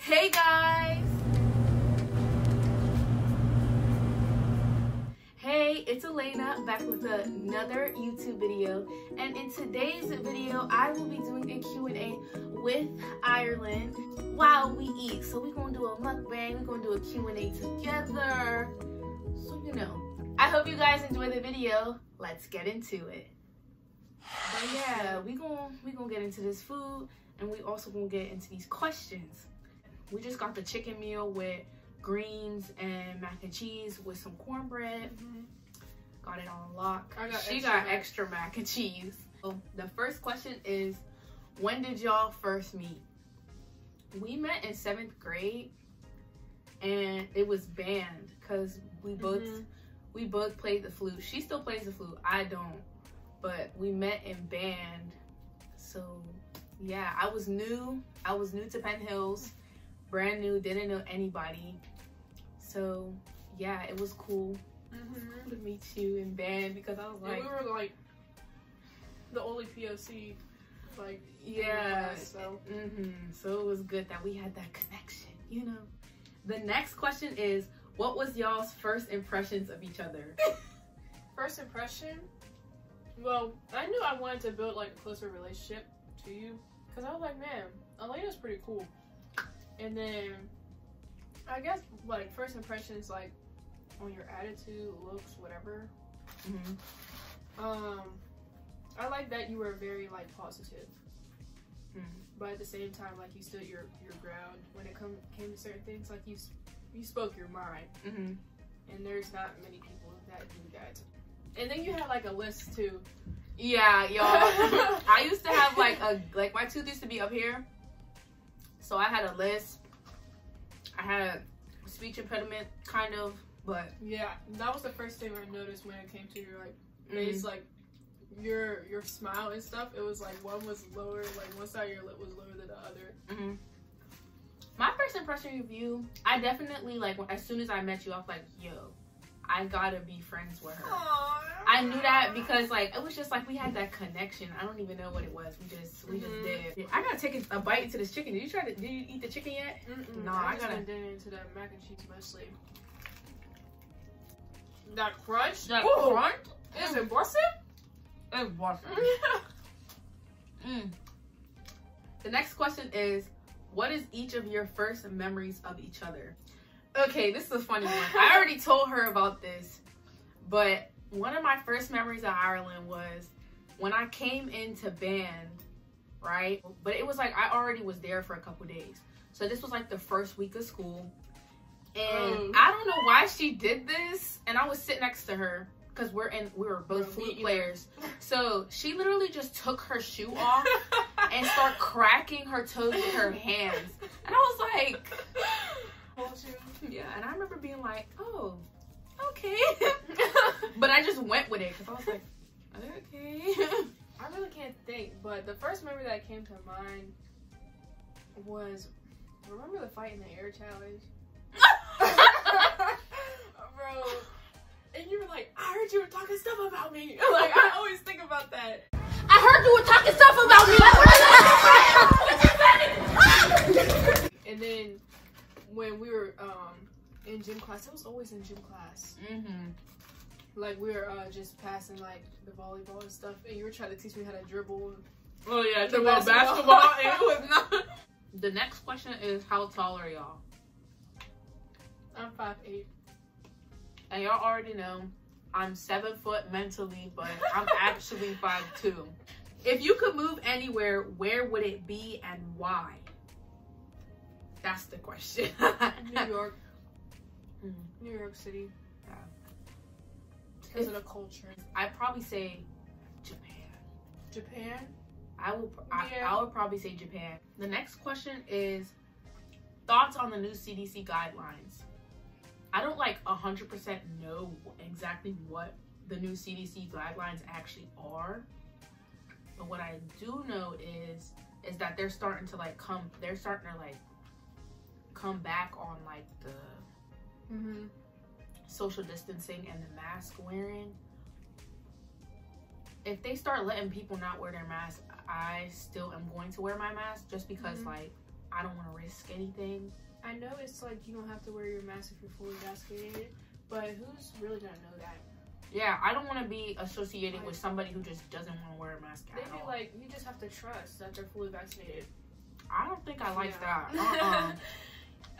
Hey guys! Hey, it's Alaina back with another YouTube video, and in today's video I will be doing a Q&A with Irlynn while we eat. So we're gonna do a mukbang, we're gonna do a Q&A together. So you know, I hope you guys enjoy the video. Let's get into it. But yeah, we gonna get into this food, and we also gonna get into these questions. We just got the chicken meal with greens and mac and cheese with some cornbread. Got it on lock. She got extra mac and cheese. So the first question is, when did y'all first meet? We met in 7th grade, and it was band because we both played the flute. She still plays the flute. I don't, but we met in band. So yeah, I was new to Penn Hills, brand new, didn't know anybody. So yeah, it was cool to meet you in band because I was like, we were like the only POC, like, yeah, so so it was good that we had that connection, you know. The next question is, what was y'all's first impressions of each other? First impression? Well, I knew I wanted to build like a closer relationship to you because I was like, man, Alaina's pretty cool. And then I guess like first impressions, like on your attitude, looks, whatever. I like that you were very like positive, but at the same time, like you stood your ground when it came to certain things. Like you spoke your mind, and there's not many people that do that. And then you had like a list too. Yeah, y'all. I used to have like my tooth used to be up here, so I had a lisp. I had a speech impediment, kind of, but yeah, that was the first thing I noticed when it came to your like face, like your smile and stuff. It was like one was lower, like one side of your lip was lower than the other. My first impression of you, I definitely like as soon as I met you, I was like, yo, I gotta be friends with her. Aww. I knew that because like it was just like we had that connection. I don't even know what it was. We just did. I gotta take a bite into this chicken. Did you eat the chicken yet? No, I gotta get into that mac and cheese mostly. That crunch. That crunch. Is it worth it? It's worth it. The next question is, what is each of your first memories of each other? Okay, this is a funny one. I already told her about this, but one of my first memories of Irlynn was when I came into band, right? But it was like I already was there for a couple days. So this was like the first week of school. And I don't know why she did this. And I was sitting next to her because we were both flute players. So she literally just took her shoe off and started cracking her toes with her hands. And I was like, yeah, and I remember being like, oh, okay. But I just went with it because I was like, okay. I really can't think, but the first memory that came to mind was, remember the fight in the air challenge? Bro, and you were like, I heard you were talking stuff about me. Like, I always think about that. I heard you were talking stuff about me. And then when we were in gym class, it was always in gym class. Like we were just passing like the volleyball and stuff, and you were trying to teach me how to dribble. Oh yeah, the basketball. And it was not. The next question is, how tall are y'all? I'm 5'8". And y'all already know I'm 7 foot mentally, but I'm actually 5'2". If you could move anywhere, where would it be and why? That's the question. New York. New York City. Yeah. Because of the culture. I'd probably say Japan. Japan? I would probably say Japan. The next question is, thoughts on the new CDC guidelines. I don't like 100% know exactly what the new CDC guidelines actually are, but what I do know is that they're starting to come back on like the social distancing and the mask wearing. If they start letting people not wear their mask, I still am going to wear my mask just because like I don't want to risk anything. I know it's like you don't have to wear your mask if you're fully vaccinated, but who's really gonna know that? Yeah, I don't want to be associated with somebody who just doesn't want to wear a mask at all. Maybe like you just have to trust that they're fully vaccinated. I don't think I like that.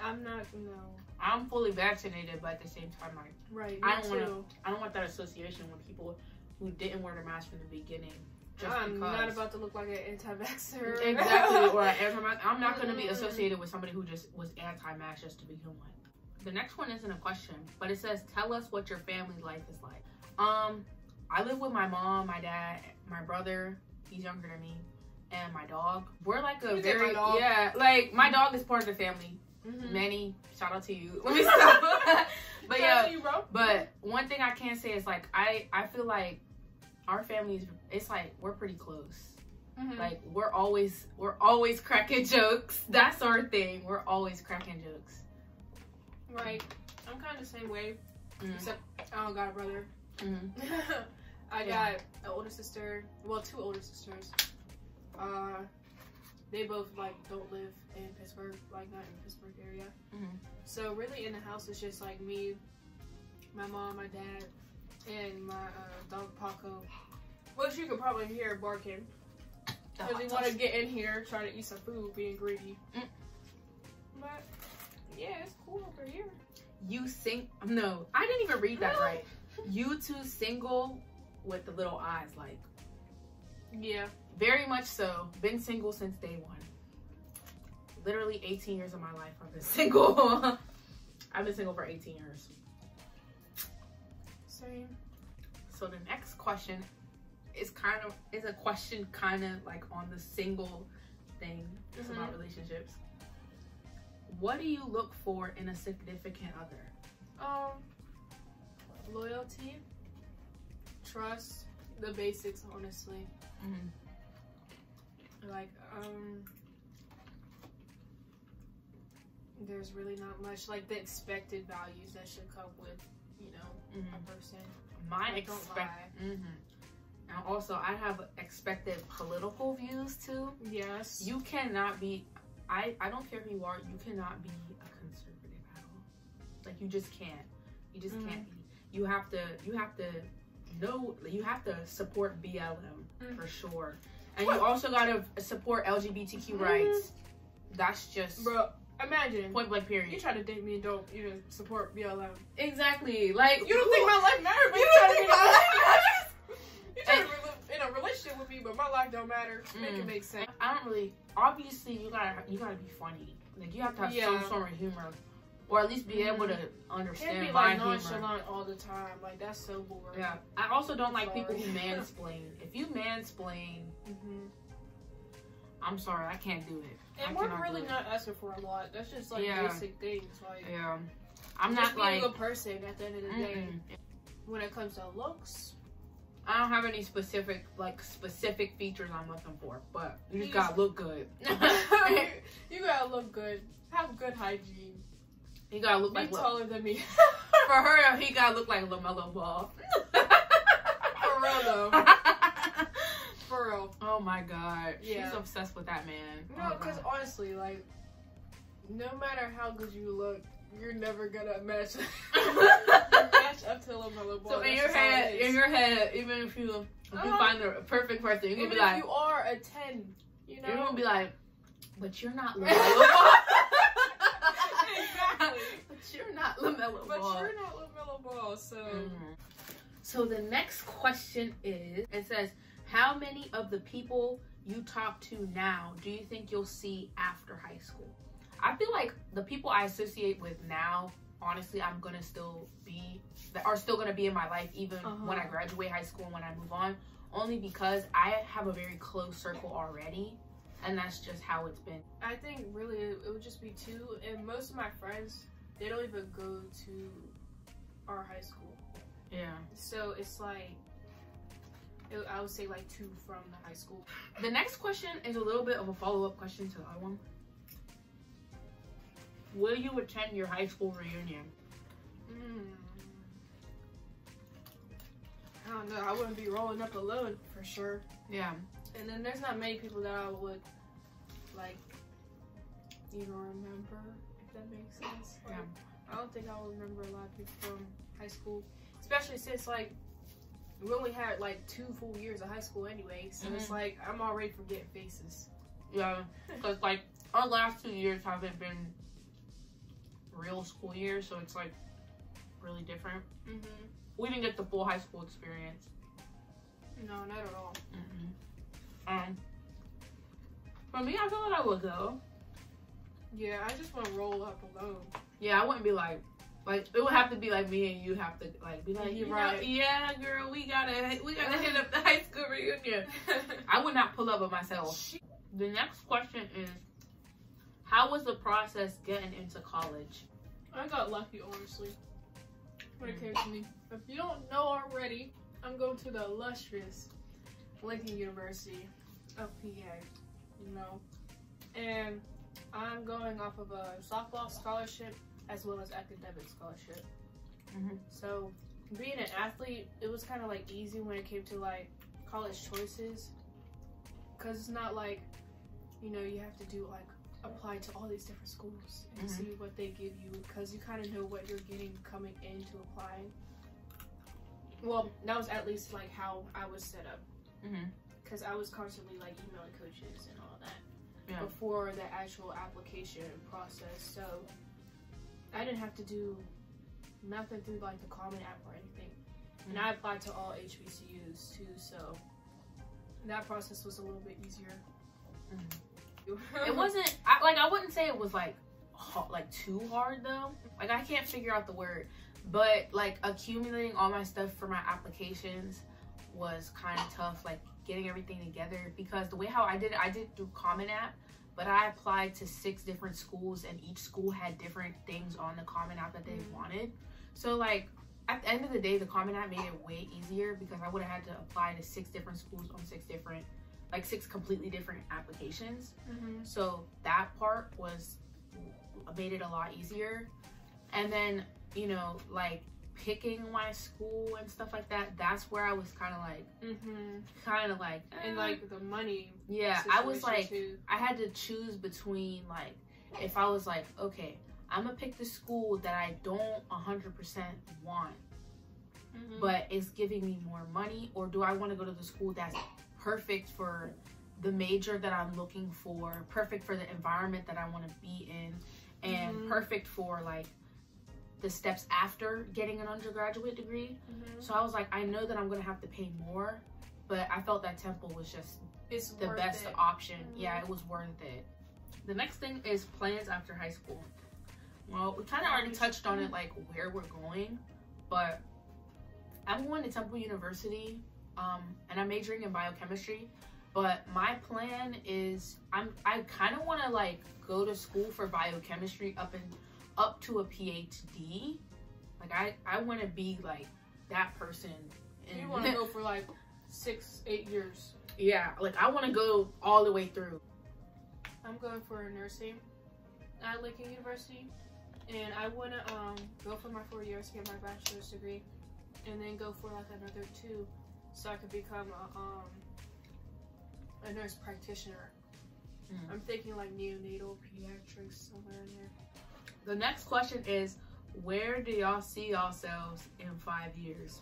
I'm not. No. I'm fully vaccinated, but at the same time, like, right. I don't want that association with people who didn't wear their mask from the beginning. I'm not about to look like an anti-vaxxer. Exactly, or an anti-vax. I'm not going to be associated with somebody who just was anti-mask just to begin with. The next one isn't a question, but it says, tell us what your family life is like. I live with my mom, my dad, my brother, he's younger than me, and my dog. We're like a very, yeah, like my dog is part of the family. Manny, shout out to you. Let me stop. But yeah, but one thing I can say is like, I feel like our families, it's like we're pretty close. Like we're always cracking jokes. That's our thing. We're always cracking jokes. Right. I'm kind of the same way. Except I don't got a brother. I got an older sister. Well, 2 older sisters. They both like don't live in Pittsburgh, like not in the Pittsburgh area. So really in the house it's just like me, my mom, my dad, and my dog Paco. Which you could probably hear barking. Because he want to get in here, trying to eat some food, being greedy. But yeah, it's cool over here. You sing? No, I didn't even read that right. You 2 single with the little eyes, like. Yeah. Very much so. Been single since day 1. Literally 18 years of my life I've been single. I've been single for 18 years. Same. So the next question is a question kind of like on the single thing. It's about relationships. What do you look for in a significant other? Loyalty, trust, the basics, honestly. Like, there's really not much, like, the expected values that should come with, you know, a person. And also, I have expected political views, too. Yes. You cannot be, I don't care who you are, you cannot be a conservative at all. Like, you just can't. You just can't be. You have to know, you have to support BLM, for sure. And you also gotta support LGBTQ rights. That's just, bro. Imagine point blank period. You try to date me and don't even support BLM. Exactly. Like you don't think my life matters, but you try to be my life. You try to be in a relationship with me, but my life don't matter. Make it make sense. I don't really. Obviously, you gotta be funny. Like you have to have some sort of humor, or at least be able to understand. Can't be like nonchalant all the time. Like that's so boring. Yeah. I also don't like people who mansplain. If you mansplain, I'm sorry, I can't do it. And we're really not asking for a lot. That's just like basic things. Like I'm not like a person at the end of the day. When it comes to looks, I don't have any specific features I'm looking for, but you just gotta look good. You gotta look good. Have good hygiene. You gotta look like taller than me. For her, he gotta look like a LaMelo Ball. For real though. For real. Oh my god. She's obsessed with that man. No, because honestly, like, no matter how good you look, you're never gonna match up to LaMelo Ball. So in your head, even if you find the perfect person, you're gonna be like, if you are a 10, you know, you're gonna be like, but you're not LaMelo Ball. Exactly. But you're not LaMelo Ball. But you're not LaMelo Ball. So. So the next question is, it says, how many of the people you talk to now do you think you'll see after high school? I feel like the people I associate with now, honestly, are still gonna be in my life even when I graduate high school and when I move on, only because I have a very close circle already, and that's just how it's been. I think really it would just be 2, and most of my friends, they don't even go to our high school. Yeah. So it's like, I would say like 2 from the high school. The next question is a little bit of a follow-up question to the other one. Will you attend your high school reunion? I don't know. I wouldn't be rolling up alone for sure. Yeah. And then there's not many people that I would like, even remember, if that makes sense. Like, I don't think I'll remember a lot of people from high school, especially since like we only had like 2 full years of high school anyway, so it's like I'm already forgetting faces. Yeah, because like our last 2 years haven't been real school years, so it's like really different. We didn't get the full high school experience. No, not at all. For me, I feel like I would go. Yeah, I just want to roll up alone. Yeah, I wouldn't be like it would have to be like me and you have to like be like, You're right. Yeah, girl, we gotta hit up the high school reunion. I would not pull up with myself. The next question is, how was the process getting into college? I got lucky, honestly, when it came to me. If you don't know already, I'm going to the illustrious Lincoln University of PA, you know, and I'm going off of a softball scholarship as well as academic scholarship. So being an athlete, it was kind of like easy when it came to like college choices, because it's not like, you know, you have to do like apply to all these different schools and see what they give you, because you kind of know what you're getting coming into applying. Well, that was at least like how I was set up, because I was constantly like emailing coaches and all that before the actual application process. So I didn't have to do nothing through like the Common App or anything, and I applied to all HBCUs too, so that process was a little bit easier. It wasn't I wouldn't say it was like too hard though. Like, I can't figure out the word, but like accumulating all my stuff for my applications was kind of tough, like getting everything together, because the way how I did it through Common App, but I applied to 6 different schools and each school had different things on the Common App that they wanted. So like at the end of the day, the Common App made it way easier, because I would have had to apply to 6 different schools on 6 completely different applications. So that part made it a lot easier. And then, you know, like picking my school and stuff like that, that's where I was kind of like and like the money. Yeah, I was like too. I had to choose between like, if I was like, okay, I'm gonna pick the school that I don't 100% want, but it's giving me more money, or do I want to go to the school that's perfect for the major that I'm looking for, perfect for the environment that I want to be in, and perfect for like the steps after getting an undergraduate degree. So I was like, I know that I'm gonna have to pay more, but I felt that Temple was just the best option. Yeah, it was worth it. The next thing is plans after high school. Well, we kind of already touched on it, like where we're going, but I'm going to Temple University, and I'm majoring in biochemistry. But my plan is, I kind of want to like go to school for biochemistry up to a PhD. Like I want to be like that person. And you want to go for like 6-8 years? Yeah, like I want to go all the way through. I'm going for nursing at Lincoln University, and I want to go for my 4 years to get my bachelor's degree, and then go for like another 2, so I could become a nurse practitioner. I'm thinking like neonatal pediatrics, somewhere in there. The next question is, where do y'all see yourselves in 5 years?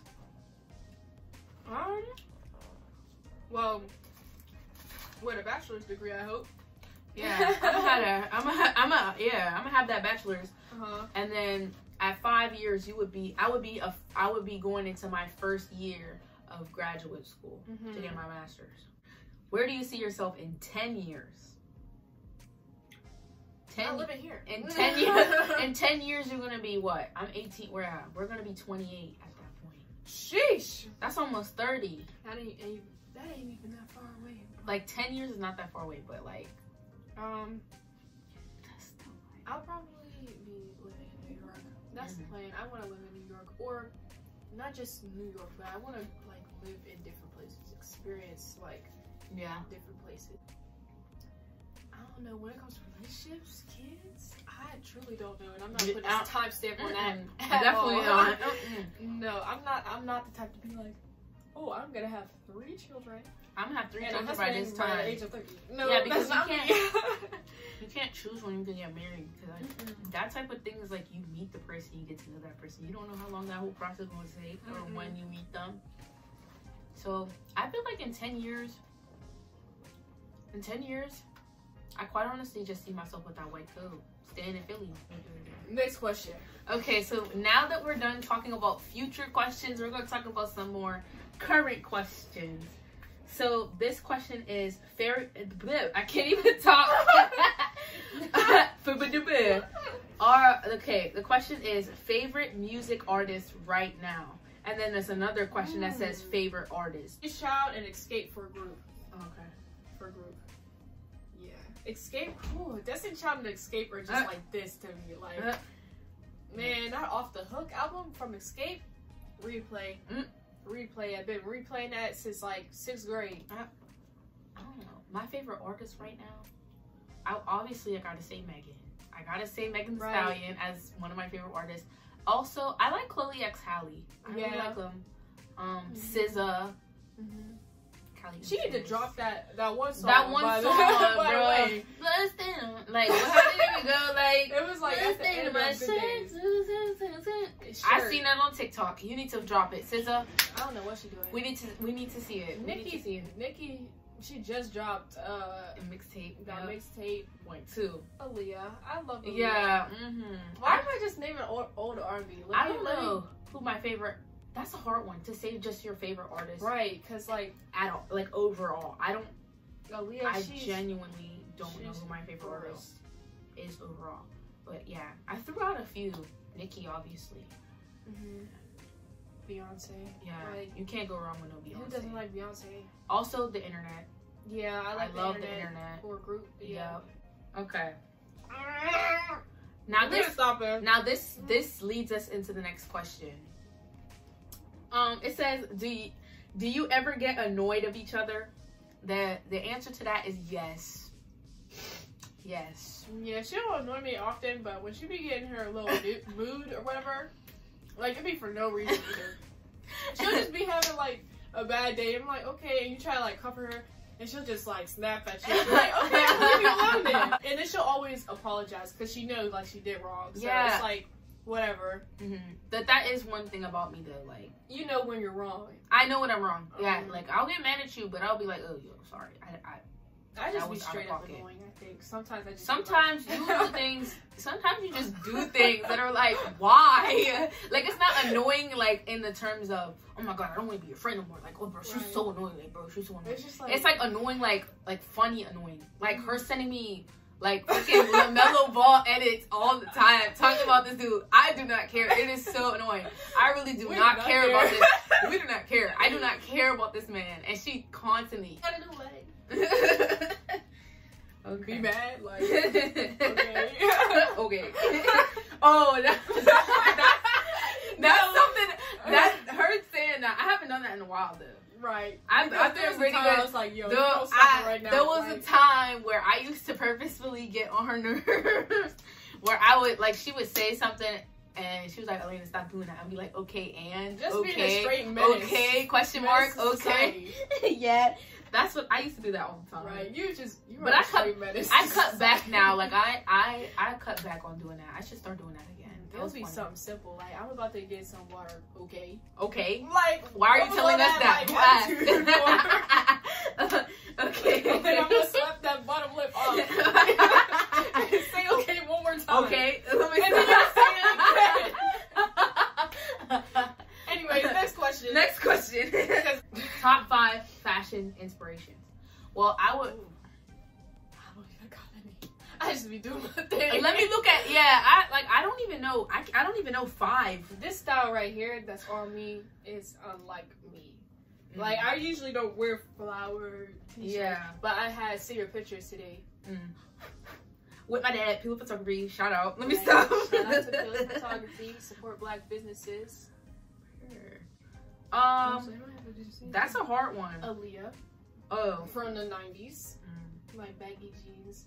Well, with a bachelor's degree, I hope. Yeah, I'm gonna have that bachelor's, and then at 5 years, I would be going into my first year of graduate school to get my master's. Where do you see yourself in 10 years? I'm living here. In 10 years, in 10 years, you're gonna be what? I'm 18. We're gonna be 28 at that point. Sheesh. That's almost 30. That ain't even that far away. Like 10 years is not that far away, but like, that's still like, I'll probably be living in New York. That's the plan. I want to live in New York, or not just New York, but I want to like live in different places, experience like different places. I don't know, when it comes to relationships, kids, I truly don't know, and I'm not putting a timestamp on that. Definitely not. No, I'm not the type to be like, oh, I'm gonna have 3 children I'm gonna have 3 and children by this by time. the age of 30. No, Yeah, because that's not you me. You can't choose when you can get married. Because that type of thing is like you meet the person, you get to know that person. You don't know how long that whole process is going to take or when you meet them. So I feel like in 10 years, I quite honestly just see myself with that white coat, staying in Philly. Next question. Okay, so now that we're done talking about future questions, we're going to talk about some more current questions. So this question is I can't even talk. Okay, the question is favorite music artist right now. And then there's another question that says favorite artist. Child and Escape for group. Okay. For group. Yeah. Escape. Ooh, Destiny Child and Escape are just like this to me. Like, man, that Off the Hook album from Escape. Replay. Replay. I've been replaying that since like 6th grade. I don't know. My favorite artist right now, I gotta say Megan. I gotta say Megan Thee Stallion as one of my favorite artists. Also, I like Chloe X Halle. I really like them. SZA. She need to drop that one song. That one song, bro. Like, how did it go? Like, it was like at the end of my I seen that on TikTok. You need to drop it, SZA. I don't know what she's doing. We need to see it. Nikki, she just dropped a mixtape. That mixtape. 1.2. Aaliyah, I love Aaliyah. Yeah. Why am I just naming old R&B? I don't know who my favorite. That's a hard one to say. Just your favorite artist, right? Because like overall, I don't. Aaliyah, I genuinely don't know who my favorite artist is overall. But yeah, I threw out a few. Nicki, obviously. Beyonce. Yeah, like, you can't go wrong with no Beyonce. Who doesn't like Beyonce? Also, the internet. Yeah, I love the internet. Or group. Yeah. Okay. Now this leads us into the next question. It says, do you ever get annoyed of each other? The answer to that is yes. Yes. Yeah, she don't annoy me often, but when she be getting her little mood or whatever, like it'd be for no reason either. She'll just be having like a bad day. I'm like, okay, and you try to like cover her, and she'll just like snap at you. You're like, okay, I'll leave you alone then. And then she'll always apologize because she knows like she did wrong. So it's like whatever. That is one thing about me though. Like, you know when you're wrong. I know when I'm wrong. Yeah, like I'll get mad at you, but I'll be like, oh, yo, sorry. I just be straight up annoying, I think. Sometimes you do things. Sometimes you just do things that are like, why? Like, it's not annoying, like, in the terms of, oh my god, I don't want to be your friend no more. Like, oh, bro, she's so annoying. Like, bro, she's so annoying. It's just like, it's like annoying, like funny annoying. Like, her sending me, like, fucking LaMelo Ball edits all the time, talking about this dude. I do not care. It is so annoying. I really do not care about this. We do not care. I do not care about this man. And she constantly. Okay. Be mad, like, okay. Okay. Oh, that's something that hurts saying that. I haven't done that in a while, though. Right. I've been really good. I was like, yo, right now. There was a time where I used to purposefully get on her nerves, where I would, like, she would say something, and she was like, Alaina, stop doing that. I'd be like, okay, and just okay, being a straight menace. Okay, question mark, okay. Yeah. That's what I used to do that all the time. Right, you but I cut back now. Like I cut back on doing that. I should start doing that again. It'll be something simple. Like, I'm about to get some water. Okay. Okay. Like, why are you telling us that? Okay. Okay, I'm gonna slap that bottom lip off. Say okay one more time. Okay. And then you'll say it again. Anyways, next question. Next question. Top 5 fashion inspirations. Well, I would. I just be doing my thing. Let me look at. I don't even know. I don't even know 5. This style right here that's on me is unlike me. Like, I usually don't wear flower t-shirts. Yeah. But I had senior pictures today. With my dad, Pillow Photography. Shout out. Let me stop. Shout out to Pillow Photography. Support black businesses. That's a hard one. Aaliyah. Oh. From the 90s. Like baggy jeans.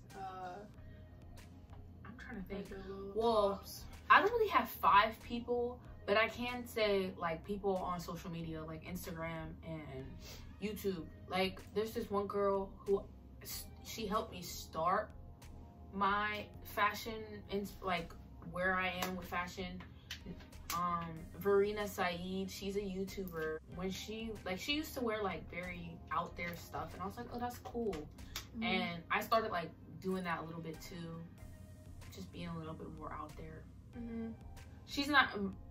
I'm trying to think. Well, I don't really have 5 people, but I can say like people on social media, like Instagram and YouTube. Like, there's this one girl who, she helped me start my fashion and like where I am with fashion. Verena Saeed, she's a YouTuber. When she used to wear like very out there stuff, and I was like, oh, that's cool. And I started like doing that a little bit too, just being a little bit more out there. She's not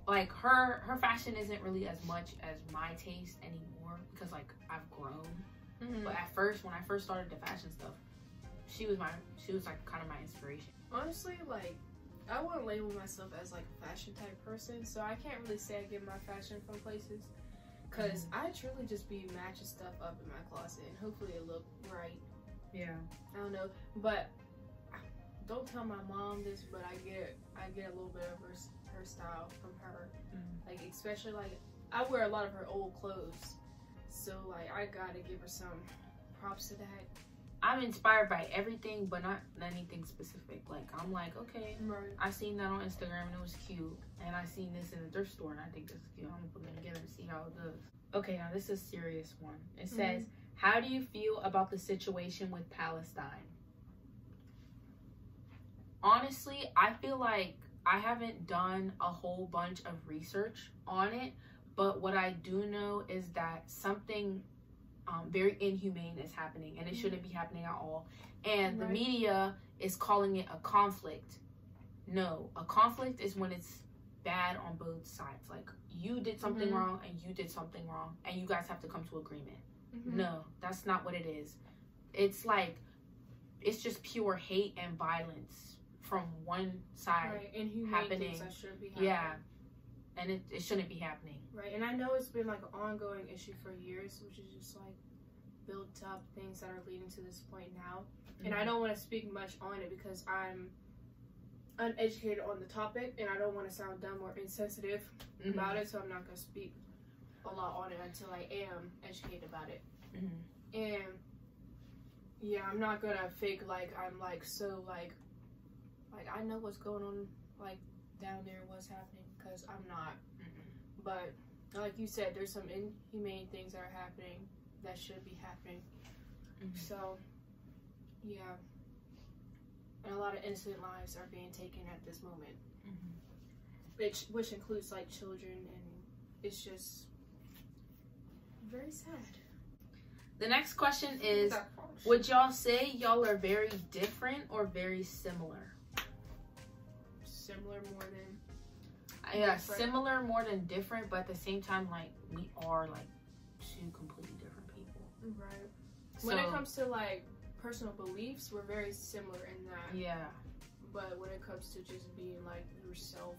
like, her fashion isn't really as much as my taste anymore, because like I've grown. But at first, when I first started the fashion stuff, she was like kind of my inspiration. Honestly, like, I wouldn't label myself as like a fashion type person, so I can't really say I get my fashion from places, because I truly just be matching stuff up in my closet and hopefully it look right. Yeah. I don't know, but don't tell my mom this, but I get a little bit of her style from her. Like, especially like, I wear a lot of her old clothes, so like I gotta give her some props to that. I'm inspired by everything, but not anything specific. Like, I'm like, okay, I seen that on Instagram and it was cute, and I seen this in a thrift store and I think this is cute. I'm gonna put them together and see how it does. Okay, now this is a serious one. It says, how do you feel about the situation with Palestine? Honestly, I feel like I haven't done a whole bunch of research on it, but what I do know is that something very inhumane is happening, and it shouldn't be happening at all. And the media is calling it a conflict. No, a conflict is when it's bad on both sides. Like, you did something wrong and you did something wrong, and you guys have to come to agreement. No, that's not what it is. It's like, it's just pure hate and violence from one side happening. That shouldn't be happening. Yeah, and it shouldn't be happening. Right, and I know it's been like an ongoing issue for years, which is just like built up things that are leading to this point now. And I don't want to speak much on it because I'm uneducated on the topic, and I don't want to sound dumb or insensitive about it, so I'm not going to speak a lot on it until I am educated about it. And yeah, I'm not going to fake like I'm like so like I know what's going on like down there, what's happening, because I'm not. But like you said, there's some inhumane things that are happening that should be happening. So yeah, and a lot of innocent lives are being taken at this moment, which includes like children, and it's just very sad. The next question is, would y'all say y'all are very different or very similar? Similar more than different. Similar more than different, but at the same time, like, we are like two completely different people. Right. When it comes to like personal beliefs, we're very similar in that. Yeah. But when it comes to just being like yourself,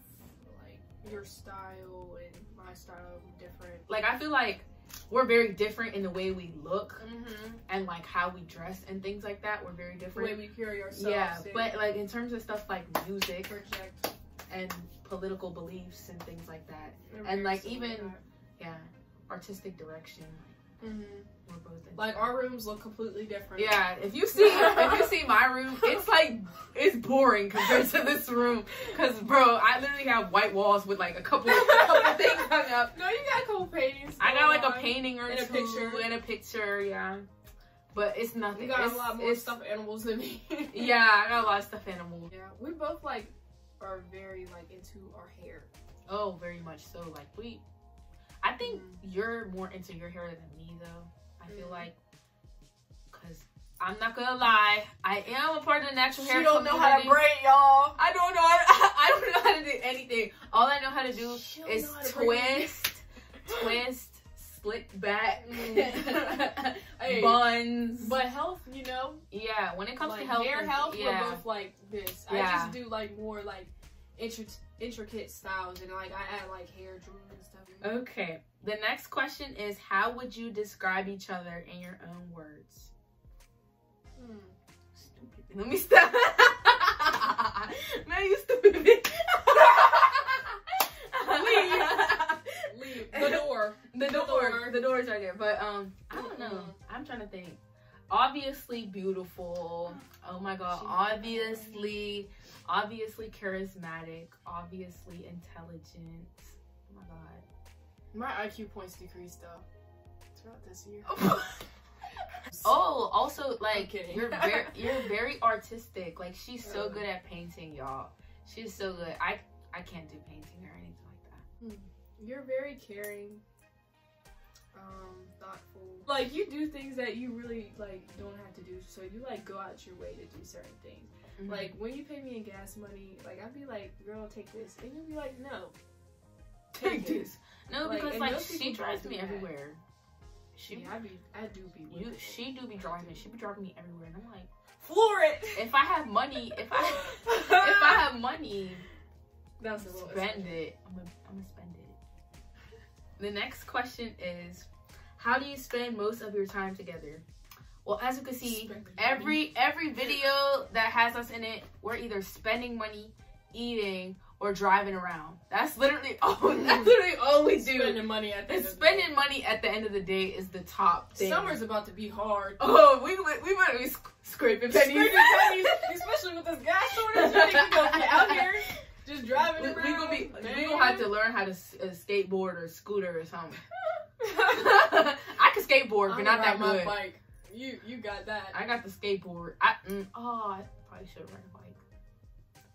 like your style and my style different. Like, I feel like we're very different in the way we look and like how we dress and things like that. We're very different. The way we carry ourselves. Yeah, but like in terms of stuff like music and political beliefs and things like that, and like even artistic direction. We're both like our rooms look completely different. Yeah, if you see my room, it's like, it's boring compared to this room. Cause bro, I literally have white walls with like a couple things hung up. No, you got a couple paintings. I got like a painting or two and a picture, yeah. But it's nothing. You got a lot more stuffed animals than me. Yeah, I got a lot of stuffed animals. Yeah, we both like are very like into our hair. Oh, very much so. Like I think you're more into your hair than me though. I feel like, cause I'm not gonna lie, I am a part of the natural hair community. She don't know how to braid, y'all. I don't know. I don't know how to do anything. All I know how to do is twist, slick back, buns. But health, you know. Yeah, when it comes like to health, hair health, we're both like this. I just do like more like intricate styles, and like I add like hair jewelry and stuff. Okay. The next question is, how would you describe each other in your own words? Stupid. Let me stop. Man, you stupid bitch. Leave. The door's right there. But I don't know. I'm trying to think. Obviously beautiful. Oh my god. Obviously charismatic. Obviously intelligent. Oh my god. My IQ points decreased though. throughout this year. Oh, also, like, I'm you're very artistic. Like, she's so good at painting, y'all. She's so good. I can't do painting or anything like that. You're very caring, thoughtful. Like, you do things that you really, like, don't have to do. So you, like, go out your way to do certain things. Like, when you pay me in gas money, like, I'd be like, girl, take this. And you'll be like, no. Take this. No, Like, because, and like, most she people drives don't me do that. everywhere. I do be with it. She do be driving. She be driving me everywhere. And I'm like, floor it! if I have money, if I have money, That's a little spend it. I'm gonna spend it. The next question is, how do you spend most of your time together? Well, as you can see, every video that has us in it, we're either spending money, eating, or driving around. That's literally all we do. Spending money at the end of the day. Spending money at the end of the day is the top thing. Summer's about to be hard. Oh, we might be scraping pennies. Scraping pennies, especially with this gas shortage. You think we gonna be out here just driving around? We gonna have to learn how to skateboard or scooter or something. I can skateboard, but not that good. My bike. You got that. I got the skateboard. I probably should ride a bike.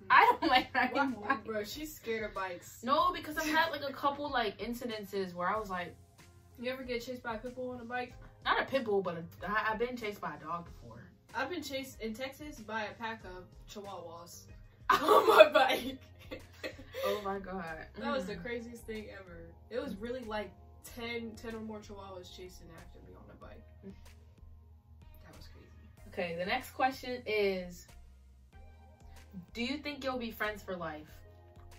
I don't like riding bikes. Bro, she's scared of bikes. No, because I've had like a couple like incidences where I was like, you ever get chased by a pit bull on a bike? Not a pit bull, but I've been chased by a dog before. I've been chased in Texas by a pack of chihuahuas on my bike. Oh my god. That was the craziest thing ever. It was really like 10 or more chihuahuas chasing after me on a bike. That was crazy. Okay, the next question is, do you think you'll be friends for life?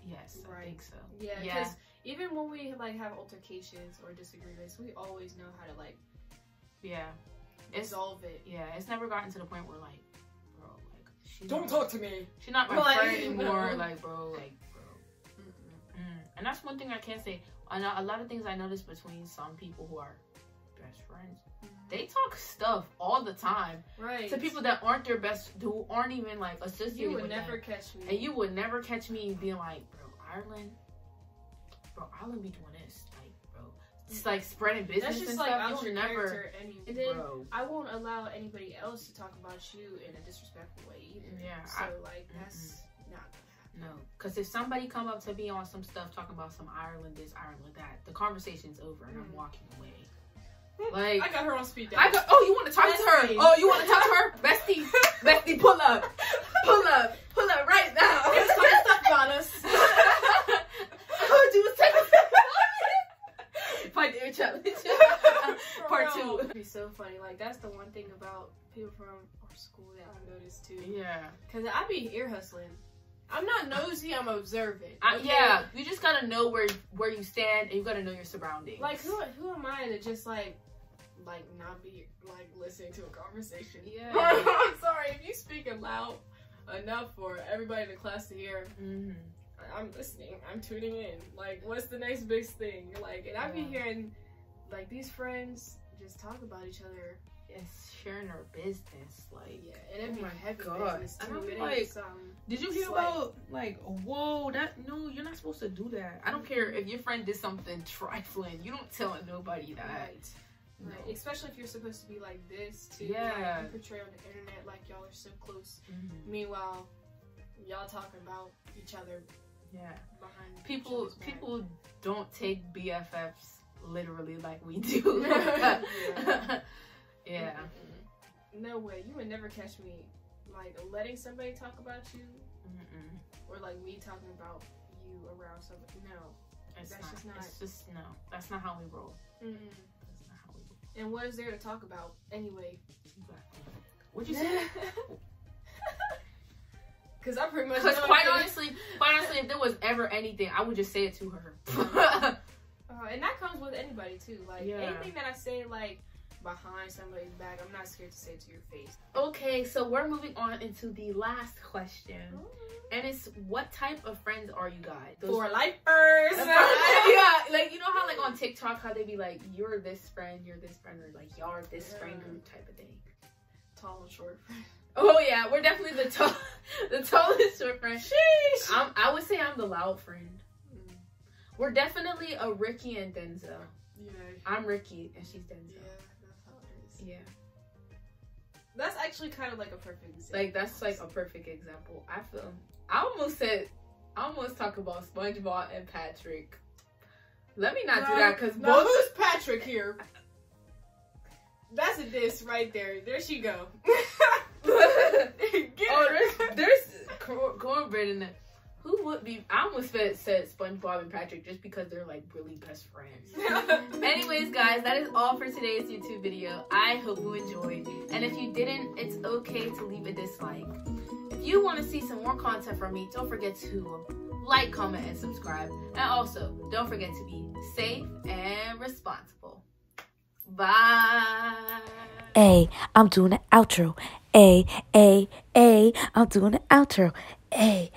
Yes, I think so. Yeah, because even when we like have altercations or disagreements, we always know how to like resolve it. Yeah, it's never gotten to the point where like, bro, like don't talk to me. She's not my friend anymore. Like, bro, And that's one thing I can't say. I know a lot of things I notice between some people who are best friends. They talk stuff all the time, right? To people that aren't their best, who aren't even like associated. You would with never them. Catch me, and you would never catch me being like, Irlynn be doing this, like, bro, it's like spreading business that's just and like stuff. You'll never. And then I won't allow anybody else to talk about you in a disrespectful way either. Yeah, so that's not gonna happen. No, because if somebody come up to me on some stuff talking about some Irlynn this, Irlynn that, the conversation's over and I'm walking away. Like, I got her on speed dial. Oh, you want to talk to her? Oh, you want to talk to her? Bestie, pull up right now. It's some stuff about us. Oh, do a second. My dear challenge. Part 2. It'd be so funny. Like, that's the one thing about people from our school that I noticed too. Yeah. Because I be ear hustling. I'm not nosy, I'm observant. Okay? Yeah, you just gotta know where you stand, and you gotta know your surroundings. Like, who am I to just like not be like listening to a conversation? Yeah. I'm sorry if you speak loud enough for everybody in the class to hear. I'm listening. I'm tuning in. Like, what's the next big thing? Like, and I be hearing like these friends just talk about each other. It's sharing our business, like, and it'd be heavy business too. And I'm like, did you hear about like, whoa, no, you're not supposed to do that. I don't care if your friend did something trifling. You don't tell nobody that. Right. No. Right. Especially if you're supposed to be like this too. Yeah. Like, you portray on the internet like y'all are so close. Meanwhile, y'all talking about each other. Yeah. Behind people don't take BFFs literally like we do. Yeah. No way. You would never catch me like letting somebody talk about you, or like me talking about you around somebody. No, that's just no. That's not how we roll. That's not how we roll. And what is there to talk about anyway? Exactly. What'd you say? Because I pretty much. Because quite honestly, if there was ever anything, I would just say it to her. And that comes with anybody too. Like anything that I say, like behind somebody's back, I'm not scared to say it to your face. Okay, so we're moving on into the last question. And it's, what type of friends are you guys? For lifers. Yeah, like, you know how like on TikTok, how they be like, you're this friend, or like, y'all are this friend group type of thing. Tall and short friend. Oh yeah, we're definitely the tallest short friend. Sheesh. I would say I'm the loud friend. We're definitely a Ricky and Denzel. Yeah. I'm Ricky and she's Denzel. Yeah, that's how it is. Yeah. That's actually kind of like a perfect example. Like, that's like a perfect example. I almost talk about SpongeBob and Patrick. Let me not do that because both. Who's Patrick here? That's a diss right there. There she go. There's cornbread in it. Who would be? I almost said SpongeBob and Patrick just because they're like really best friends. Anyways, guys, that is all for today's YouTube video. I hope you enjoyed. And if you didn't, it's okay to leave a dislike. If you want to see some more content from me, don't forget to like, comment, and subscribe. And also, don't forget to be safe and responsible. Bye. Hey, I'm doing the outro. Hey, I'm doing the outro. Hey.